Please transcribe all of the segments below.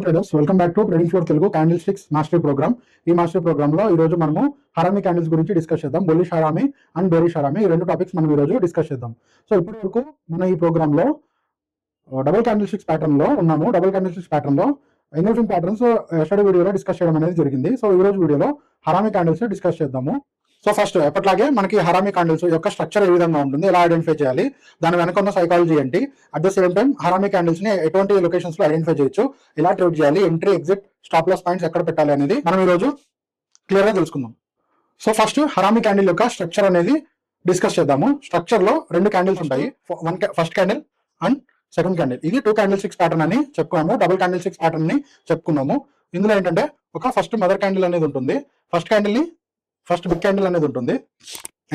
Traders welcome back to trading floor Telugu candlesticks mastery program. ఈ mastery program లో ఈ రోజు మనము హరామీ క్యాండిల్స్ గురించి డిస్కస్ చేద్దాం. Bullish harami and bearish harami ఈ రెండు టాపిక్స్ మనం ఈ రోజు డిస్కస్ చేద్దాం. సో ఇప్పటి వరకు మన ఈ ప్రోగ్రామ్ లో డబుల్ క్యాండిల్ స్టిక్స్ ప్యాటర్న్ లో ఉన్నాము. డబుల్ క్యాండిల్ స్టిక్స్ ప్యాటర్న్ లో ఎన్ఎల్ఫింగ్ ప్యాటర్న్స్ ఎస్టర్డే వీడియోలో డిస్కస్ చేయడం అనేది జరిగింది. సో ఈ రోజు వీడియోలో హరామీ క్యాండిల్స్ డిస్కస్ చేద్దాము. సో ఫస్ట్ ఎప్పట్లాగే మనకి హరామీ క్యాండిల్స్ యొక్క స్ట్రక్చర్ ఏ విధంగా ఉంటుంది, ఎలా ఐడెంటిఫై చేయాలి, దాని వెనక ఉన్న సైకాలజీ ఏంటి, at the same time harami candles ని ఎటువంటి లొకేషన్స్ లో ఐడెంటిఫై చేయొచ్చు, ఎలా ట్రేడ్ చేయాలి, entry exit stop loss points ఎక్కడ పెట్టాలి అనేది మనం ఈ రోజు క్లియర్ గా తెలుసుకుందాం. సో ఫస్ట్ హరామీ క్యాండిల్ యొక్క స్ట్రక్చర్ అనేది డిస్కస్ చేద్దాము. స్ట్రక్చర్ లో రెండు క్యాండిల్స్ ఉంటాయి, first candle and second candle. ఇది 2 క్యాండిల్ స్టిక్స్ ప్యాటర్న్ అని చెప్పుకున్నాము, డబుల్ క్యాండిల్ స్టిక్స్ ప్యాటర్న్ ని చెప్పుకున్నాము. ఇందులో ఏంటంటే ఒక ఫస్ట్ మదర్ క్యాండిల్ అనేది ఉంటుంది, ఫస్ట్ బిగ్ క్యాండిల్ అనేది ఉంటుంది.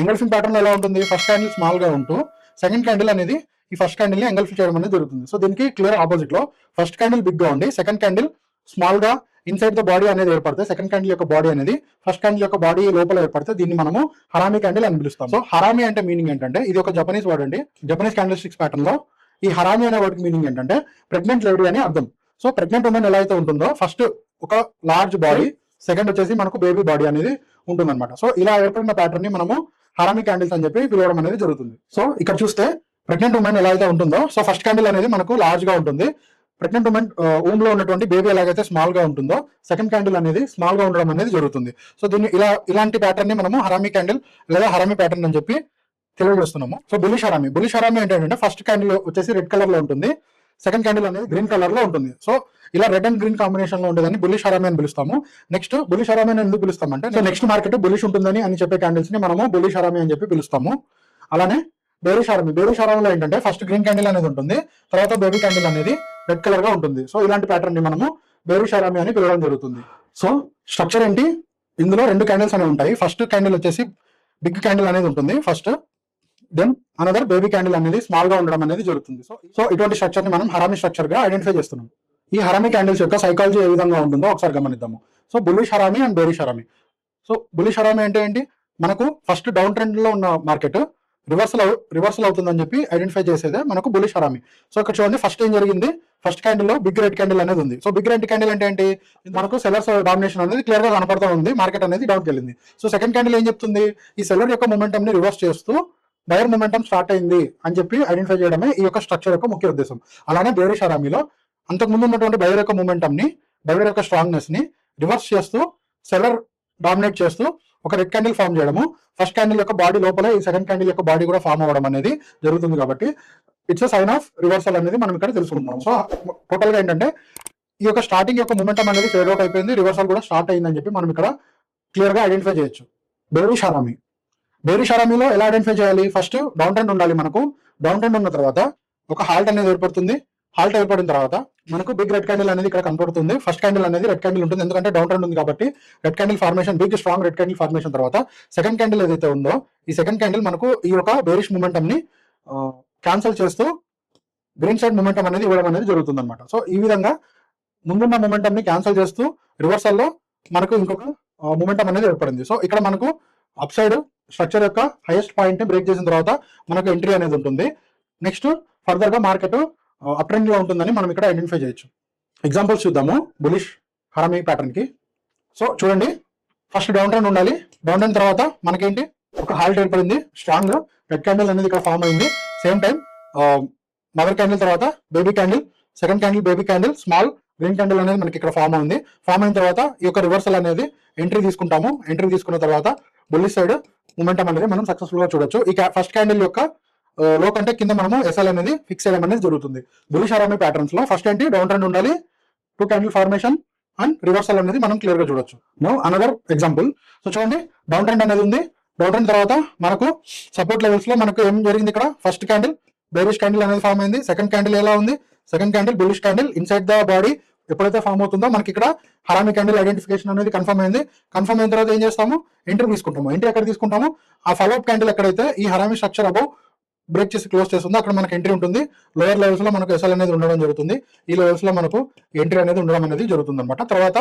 ఎంగల్ఫింగ్ ప్యాటర్న్ ఎలా ఉంటుంది, ఫస్ట్ క్యాండిల్ స్మాల్ గా ఉంటూ సెకండ్ క్యాండిల్ అనేది ఈ ఫస్ట్ క్యాండిల్ ని ఎంగల్ఫ్ చేయడం అనేది జరుగుతుంది. సో దీనికి క్లియర్ ఆపోజిట్ లో ఫస్ట్ క్యాండిల్ బిగ్ గా ఉండి సెకండ్ క్యాండిల్ స్మాల్ గా ఇన్సైడ్ ద బాడీ అనేది ఏర్పడితే, సెకండ్ క్యాండిల్ యొక్క బాడీ అనేది ఫస్ట్ క్యాండిల్ యొక్క బాడీ లోపల ఏర్పడితే దీన్ని మనము హరామీ క్యాండిల్ అని పిలుస్తాం. సో హరామీ అంటే మీనింగ్ ఏంటంటే, ఇది ఒక జపనీస్ వర్డ్ అండి. జపనీస్ క్యాండిల్ స్టిక్స్ ప్యాటర్న్ లో ఈ హరామీ అనే వర్డ్ మీనింగ్ ఏంటంటే ప్రెగ్నెంట్ లేడీ అని అర్థం. సో ప్రెగ్నెంట్ ఉమెన్ ఎలా అయితే ఉంటుందో, ఫస్ట్ ఒక లార్జ్ బాడీ, సెకండ్ వచ్చేసి మనకు బేబీ బాడీ అనేది ఉంటుంది అనమాట. సో ఇలా ఏర్పడిన ప్యాటర్న్ ని మనము హరామీ క్యాండిల్స్ అని చెప్పి పిలవడం అనేది జరుగుతుంది. సో ఇక్కడ చూస్తే ప్రెగ్నెంట్ ఉమెన్ ఎలా అయితే ఉంటుందో, సో ఫస్ట్ క్యాండిల్ అనేది మనకు లార్జ్ గా ఉంటుంది. ప్రెగ్నెంట్ ఉమెన్ ఊమ్ లో ఉన్నటువంటి బేబీ ఎలాగైతే స్మాల్ గా ఉంటుందో, సెకండ్ క్యాండిల్ అనేది స్మాల్ గా ఉండడం అనేది జరుగుతుంది. సో దీన్ని ఇలాంటి ప్యాటర్న్ ని మనము హరామీ క్యాండిల్ లేదా హరామీ ప్యాటర్న్ అని చెప్పి తెలియజేస్తున్నాము. సో బులిష్ హరామీ ఏంటంటే ఫస్ట్ క్యాండిల్ వచ్చేసి రెడ్ కలర్ లో ఉంటుంది, సెకండ్ క్యాండిల్ అనేది గ్రీన్ కలర్ లో ఉంటుంది. సో ఇలా రెడ్ అండ్ గ్రీన్ కాంబినేషన్ లో ఉండేదని బులిష్ హరామీ అని పిలుస్తాము. నెక్స్ట్ బులిష్ హరామీ అని ఎందుకు పిలుస్తామంటే, సో నెక్స్ట్ మార్కెట్ బులిష్ ఉంటుందని అని చెప్పే క్యాండిల్స్ ని మనము బులిష్ హరామీ అని చెప్పి పిలుస్తాము. అలానే బేరిష్ హరామీలో ఏంటంటే ఫస్ట్ గ్రీన్ క్యాండిల్ అనేది ఉంటుంది, తర్వాత బేబీ క్యాండిల్ అనేది రెడ్ కలర్ గా ఉంటుంది. సో ఇలాంటి ప్యాటర్న్ ని మనము బేరిష్ హరామీ అని పిలవడం జరుగుతుంది. సో స్ట్రక్చర్ ఏంటి, ఇందులో రెండు క్యాండిల్స్ అనేవి ఉంటాయి. ఫస్ట్ క్యాండిల్ వచ్చేసి బిగ్ క్యాండిల్ అనేది ఉంటుంది first, then another baby candle అనేది స్మాల్ గా ఉండడం అనేది జరుగుతుంది. సో ఇటువంటి స్ట్రక్చర్ ని మనం హరామీ స్ట్రక్చర్ గా ఐడెంటిఫై చేస్తున్నాం. ఈ హరామీ క్యాండిల్స్ యొక్క సైకాలజీ ఏ విధంగా ఉంటుందో ఒకసారి గమనిద్దాము. So bullish harami and bearish harami. So bullish harami అంటే ఏంటి, మనకు ఫస్ట్ డౌన్ ట్రెండ్ లో ఉన్న మార్కెట్ రివర్సల్ అవుతుందని చెప్పి ఐడెంటిఫై చేసేదే మనకు బులిష్ హరామీ. సో ఇక్కడ చూడండి, ఫస్ట్ ఏం జరిగింది, ఫస్ట్ క్యాండిల్ లో బిగ్ రెడ్ క్యాండిల్ అనేది ఉంది. సో బిగ్ రెడ్ క్యాండిల్ అంటే ఏంటి, మనకు సెల్లర్స్ డామినేషన్ అనేది క్లియర్ గా కనపడుతూ ఉంది, మార్కెట్ అనేది డౌన్ వెళ్ళింది. సో సెకండ్ క్యాండిల్ ఏం చెప్తుంది, ఈ సెల్లర్ యొక్క మొమెంటం ని రివర్స్ చేస్తూ బయర్ మొమెంటం స్టార్ట్ అయింది అని చెప్పి ఐడెంటిఫై చేయడమే ఈ యొక్క స్ట్రక్చర్ యొక్క ముఖ్య ఉద్దేశం. అలానే బేరిష్ హరామీలో అంతకుముందు ఉన్నటువంటి బయర్ యొక్క మూమెంటం ని, బయర్ యొక్క స్ట్రాంగ్నెస్ ని రివర్స్ చేస్తూ సెల్లర్ డామినేట్ చేస్తూ ఒక రెడ్ క్యాండిల్ ఫామ్ చేయడము, ఫస్ట్ క్యాండిల్ యొక్క బాడీ లోపల ఈ సెకండ్ క్యాండిల్ యొక్క బాడీ కూడా ఫామ్ అవ్వడం అనేది జరుగుతుంది. కాబట్టి it's a sign of reversal అనేది మనం ఇక్కడ తెలుసుకుంటాం. సో టోటల్ గా ఏంటంటే ఈ యొక్క స్టార్టింగ్ యొక్క మూమెంటం అనేది ఫేడ్ అవుట్ అయిపోయింది, రివర్సల్ కూడా స్టార్ట్ అయిందని చెప్పి మనం ఇక్కడ క్లియర్ గా ఐడెంటిఫై చేయొచ్చు. బేరిష్ హరామీలో ఎలా ఐడెంటిఫై చేయాలి, ఫస్ట్ డౌన్ ట్రెండ్ ఉండాలి. మనకు డౌన్ ట్రెండ్ ఉన్న తర్వాత ఒక హాల్ట్ అనేది ఏర్పడుతుంది. హాల్ట్ ఏర్పడిన తర్వాత మనకు బిగ్ రెడ్ క్యాండిల్ అనేది ఇక్కడ కనపడుతుంది. ఫస్ట్ క్యాండిల్ అనేది రెడ్ క్యాండిల్ ఉంటుంది, ఎందుకంటే డౌన్ ట్రెండ్ ఉంది కాబట్టి red candle formation, big strong red candle formation తర్వాత సెకండ్ క్యాండిల్ ఏదైతే ఉందో, ఈ సెకండ్ క్యాండిల్ మనకు ఈ యొక్క బేరిష్ మూమెంటం ని క్యాన్సల్ చేస్తూ గ్రీన్ సైడ్ మూమెంటం అనేది ఇవ్వడం అనేది జరుగుతుంది అనమాట. సో ఈ విధంగా ముందున్న మూమెంటం ని క్యాన్సల్ చేస్తూ రివర్సల్ లో మనకు ఇంకొక మూమెంటం అనేది ఏర్పడింది. సో ఇక్కడ మనకు అప్ సైడ్ స్ట్రక్చర్ యొక్క హైయెస్ట్ పాయింట్ ని బ్రేక్ చేసిన తర్వాత మనకు ఎంట్రీ అనేది ఉంటుంది. నెక్స్ట్ ఫర్దర్ గా మార్కెట్ అప్ ట్రెండ్ లో ఉంటుందని మనం ఇక్కడ ఐడెంటిఫై చేయొచ్చు. ఎగ్జాంపుల్స్ చూద్దాము బులిష్ హరామీ ప్యాటర్న్ కి. సో చూడండి, ఫస్ట్ డౌన్ ట్రెండ్ ఉండాలి, డౌన్ ట్రెండ్ తర్వాత మనకేంటి ఒక హాల్ట్ ఏర్పడింది, స్ట్రాంగ్ రెడ్ క్యాండిల్ అనేది ఇక్కడ ఫామ్ అయింది. సేమ్ టైం మదర్ క్యాండిల్ తర్వాత baby candle, second candle baby candle, small green candle అనేది మనకి ఇక్కడ ఫామ్ అయింది. ఫామ్ అయిన తర్వాత ఈ యొక్క రివర్సల్ అనేది ఎంట్రీ తీసుకుంటాము. ఎంట్రీ తీసుకున్న తర్వాత బుల్లిష్ సైడ్ మూమెంటం అనేది మనం సక్సెస్ఫుల్ గా చూడొచ్చు. ఈ ఫస్ట్ క్యాండిల్ యొక్క లో కంటే కింద మనము ఎస్ఎల్ అనేది ఫిక్స్ చేయడం అనేది జరుగుతుంది. బులిష్ హరామీ ప్యాటర్న్స్ లో ఫస్ట్ ఏంటి, డౌన్ ట్రెండ్ ఉండాలి, 2 క్యాండిల్ ఫార్మేషన్ అండ్ రివర్సల్ అనేది మనం క్లియర్ గా చూడొచ్చు. Now another example. సో చూడండి, డౌన్ ట్రెండ్ అనేది ఉంది, డౌన్ ట్రెండ్ తర్వాత మనకు సపోర్ట్ లెవెల్స్ లో మనకు ఏం జరిగింది, ఇక్కడ ఫస్ట్ క్యాండిల్ బేరిష్ క్యాండిల్ అనేది ఫామ్ అయింది. సెకండ్ క్యాండిల్ ఎలా ఉంది, second candle bullish candle inside the body ఎప్పుడైతే ఫామ్ అవుతుందో మనకి ఇక్కడ హరామీ క్యాండిల్ ఐడెంటిఫికేషన్ అనేది కన్ఫర్మ్ అయింది. కన్ఫర్మ్ అయిన తర్వాత ఏం చేస్తాము, ఎంట్రీ తీసుకుంటాము. ఎంట్రీ ఎక్కడ తీసుకుంటాము, ఆ ఫాలోఅప్ క్యాండిల్ ఎక్కడైతే ఈ హరామీ స్ట్రక్చర్ అబౌవ్ బ్రేక్ చేసి క్లోజ్ చేస్తుందో అక్కడ మనకు ఎంట్రీ ఉంటుంది. లోయర్ లెవెల్స్ లో మనకు ఎస్ఎల్ అనేది ఉండడం జరుగుతుంది. ఈ లెవెల్స్ లో మనకు ఎంట్రీ అనేది ఉండడం అనేది జరుగుతుంది అనమాట. తర్వాత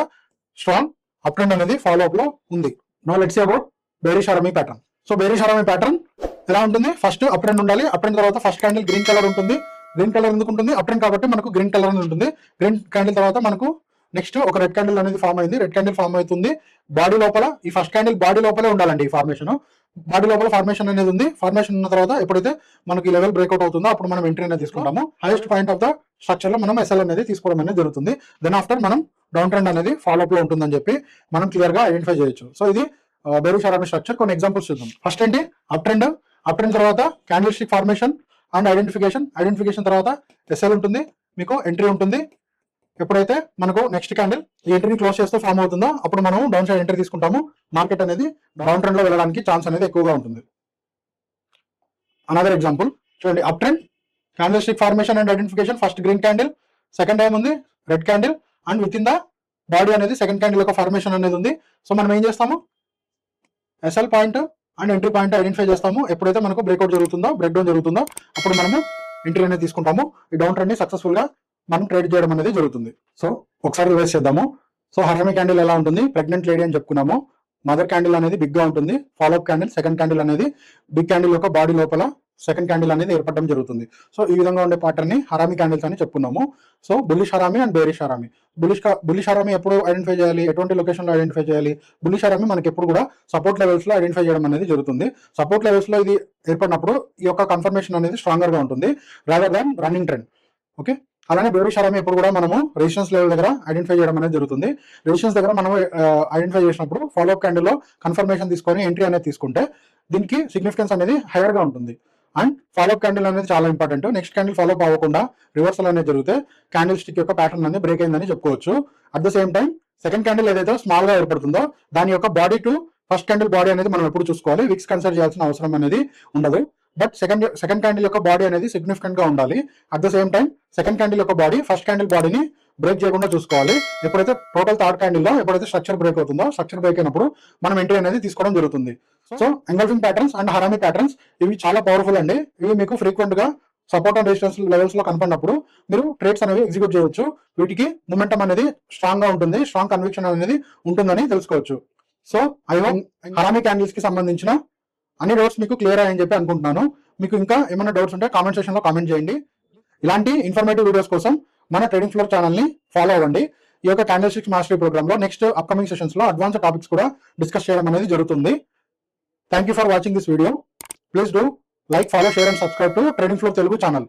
స్ట్రాంగ్ అప్ ట్రెండ్ అనేది ఫాలో అప్ లో ఉంది. Now let's see about bearish harami pattern. So bearish harami pattern ఎలా ఉంటుంది, ఫస్ట్ అప్ ట్రెండ్ ఉండాలి, అప్ ట్రెండ్ తర్వాత ఫస్ట్ క్యాండిల్ గ్రీన్ కలర్ ఉంటుంది. గ్రీన్ కలర్ ఎందుకు ఉంటుంది, అప్ ట్రెండ్ కాబట్టి మనకు గ్రీన్ కలర్ అని ఉంటుంది. గ్రీన్ క్యాండిల్ తర్వాత మనకు నెక్స్ట్ ఒక రెడ్ క్యాండిల్ అనేది ఫామ్ అయింది. రెడ్ క్యాండిల్ ఫామ్ అవుతుంది బాడీ లోపల. ఈ ఫస్ట్ క్యాండిల్ బాడీ లోపలే ఉండాలండి. ఈ ఫార్మేషన్ బాడీ లోపల ఫార్మేషన్ అనేది ఉంది. ఫార్మేషన్ ఉన్న తర్వాత ఎప్పుడైతే మనకి లెవెల్ బ్రేక్అవుట్ అవుతుందో అప్పుడు మనం ఎంట్రీ అనేది తీసుకుంటాము. Highest point of the structure లో మనం ఎస్ఎల్ అనేది తీసుకోవడం అనేది జరుగుతుంది. దెన్ ఆఫ్టర్ మనం డౌన్ ట్రెండ్ అనేది ఫాలో అప్ లో ఉంటుందని చెప్పి మనం క్లియర్ గా ఐడెంటిఫై చేయొచ్చు. సో ఇది బేరిష్ హారామి స్ట్రక్చర్. కొన్ని ఎగ్జాంపుల్స్ చూద్దాం. ఫస్ట్ ఏంటి అప్ ట్రెండ్. అప్ ట్రెండ్ తర్వాత candle stick formation and identification తర్వాత ఎస్ఎల్ ఉంటుంది, మీకు ఎంట్రీ ఉంటుంది. ఎప్పుడైతే మనకు నెక్స్ట్ క్యాండిల్ ఈ ఎంట్రీని క్లోజ్ చేస్తూ ఫామ్ అవుతుందో అప్పుడు మనం డౌన్ సైడ్ ఎంట్రీ తీసుకుంటాము. మార్కెట్ అనేది డౌన్ ట్రెండ్ లో వెళ్ళడానికి ఛాన్స్ అనేది ఎక్కువగా ఉంటుంది. అనదర్ ఎగ్జాంపుల్ చూడండి. Up trend, candle stick formation and identification, first green candle, second time ఉంది red candle and within the body అనేది సెకండ్ క్యాండిల్ యొక్క ఫార్మేషన్ అనేది ఉంది. సో మనం ఏం చేస్తాము, SL point and entry point identify చేస్తాము. ఎప్పుడైతే మనకు బ్రేక్అవుట్ జరుగుతుందో, బ్రేక్ డౌన్ జరుగుతుందో అప్పుడు మనము ఎంట్రీ అనేది తీసుకుంటాము. ఈ డౌన్ ట్రెండ్ ని సక్సెస్ఫుల్ గా మనం ట్రేడ్ చేయడం అనేది జరుగుతుంది. సో ఒకసారి రివైజ్ చేద్దాము. సో హరామి క్యాండిల్ ఎలా ఉంటుంది, ప్రెగ్నెంట్ లేడీ అని చెప్పుకున్నాము. మదర్ క్యాండిల్ అనేది బిగ్ గా ఉంటుంది. ఫాలోఅప్ క్యాండిల్, సెకండ్ క్యాండిల్ అనేది బిగ్ క్యాండిల్ యొక్క బాడీ లోపల సెకండ్ క్యాండిల్ అనేది ఏర్పడడం జరుగుతుంది. సో ఈ విధంగా ఉండే ప్యాటర్న్ ని హరామి క్యాండిల్స్ అని చెప్పుకున్నాము. So bullish harami and bearish harami. Bullish harami ఎప్పుడు ఐడెంటిఫై చేయాలి, ఎటువంటి లొకేషన్ లో ఐడెంటిఫై చేయాలి? బుల్లిష్ హరామి మనకి ఎప్పుడు కూడా సపోర్ట్ లెవెల్స్ లో ఐడెంటిఫై చేయడం అనేది జరుగుతుంది. సపోర్ట్ లెవెల్స్ లో ఇది ఏర్పడినప్పుడు ఈ యొక్క కన్ఫర్మేషన్ అనేది స్ట్రాంగర్ గా ఉంటుంది rather than running trend. Okay, అలానే బేరిష్ హరామి ఎప్పుడు కూడా మనము రెసిస్టెన్స్ లెవెల్ దగ్గర ఐడెంటిఫై చేయడం అనేది జరుగుతుంది. రెసిస్టెన్స్ దగ్గర మనం ఐడెంటిఫై చేసినప్పుడు ఫాలోఅప్ క్యాండిల్ లో కన్ఫర్మేషన్ తీసుకొని ఎంట్రీ అనేది తీసుకుంటే దీనికి సిగ్నిఫికెన్స్ అనేది హైయర్ గా ఉంటుంది. అండ్ ఫాలోఅప్ క్యాండిల్ అనేది చాలా ఇంపార్టెంట్. నెక్స్ట్ క్యాండిల్ ఫాలోఅప్ అవ్వకుండా రివర్సల్ అనేది జరిగితే క్యాండిల్ స్టిక్ యొక్క ప్యాటర్న్ అనేది బ్రేక్ అయిందని చెప్పుకోవచ్చు. At the same time second candle ఏదైతే స్మాల్ గా ఏర్పడుతుందో దాని యొక్క body to first candle body అనేది మనం ఎప్పుడు చూసుకోవాలి. విక్స్ కన్సిడర్ చేయాల్సిన అవసరం అనేది ఉండదు. బట్ సెకండ్ క్యాండిల్ యొక్క బాడీ అనేది సిగ్నిఫికెంట్ గా ఉండాలి. At the same time second candle యొక్క బాడీ ఫస్ట్ క్యాండిల్ బాడీని బ్రేక్ చేయకుండా చూసుకోవాలి. ఎప్పుడైతే టోటల్ థర్డ్ క్యాండిల్ లో ఎప్పుడైతే స్ట్రక్చర్ బ్రేక్ అవుతుందో, స్ట్రక్చర్ బ్రేక్ అయినప్పుడు మనం ఎంట్రీ అనేది తీసుకోవడం జరుగుతుంది. So engulfing patterns and harami patterns ఇవి చాలా పవర్ఫుల్ అండి. ఇవి మీకు ఫ్రీక్వెంట్ గా సపోర్ట్ అండ్ రెసిస్టెన్స్ లెవెల్స్ లో కనపడినప్పుడు మీరు ట్రేడ్స్ అనేవి ఎగ్జిక్యూట్ చేయవచ్చు. వీటికి మొమెంటం అనేది స్ట్రాంగ్ గా ఉంటుంది, స్ట్రాంగ్ కన్విక్షన్ అనేది ఉంటుందని తెలుసుకోవచ్చు. So I hope harami candles కి సంబంధించిన అన్ని డౌట్స్ మీకు క్లియర్ అయ్యని చెప్పి అనుకుంటున్నాను. మీకు ఇంకా ఏమైనా డౌట్స్ ఉంటే కామెంట్ సెక్షన్ లో కామెంట్ చేయండి. ఇలాంటి ఇన్ఫర్మేటివ్ వీడియోస్ కోసం మన ట్రేడింగ్ ఫ్లోర్ ఛానల్ ని ఫాలో అవ్వండి. ఈ యొక్క క్యాండిల్ స్టిక్స్ మాస్టరీ ప్రోగ్రామ్ లో నెక్స్ట్ అప్కమింగ్ సెషన్స్ లో అడ్వాన్స్ టాపిక్స్ కూడా డిస్కస్ చేయడం అనేది జరుగుతుంది. Thank you for watching this video. Please do like, follow, share and subscribe to trading floor Telugu channel.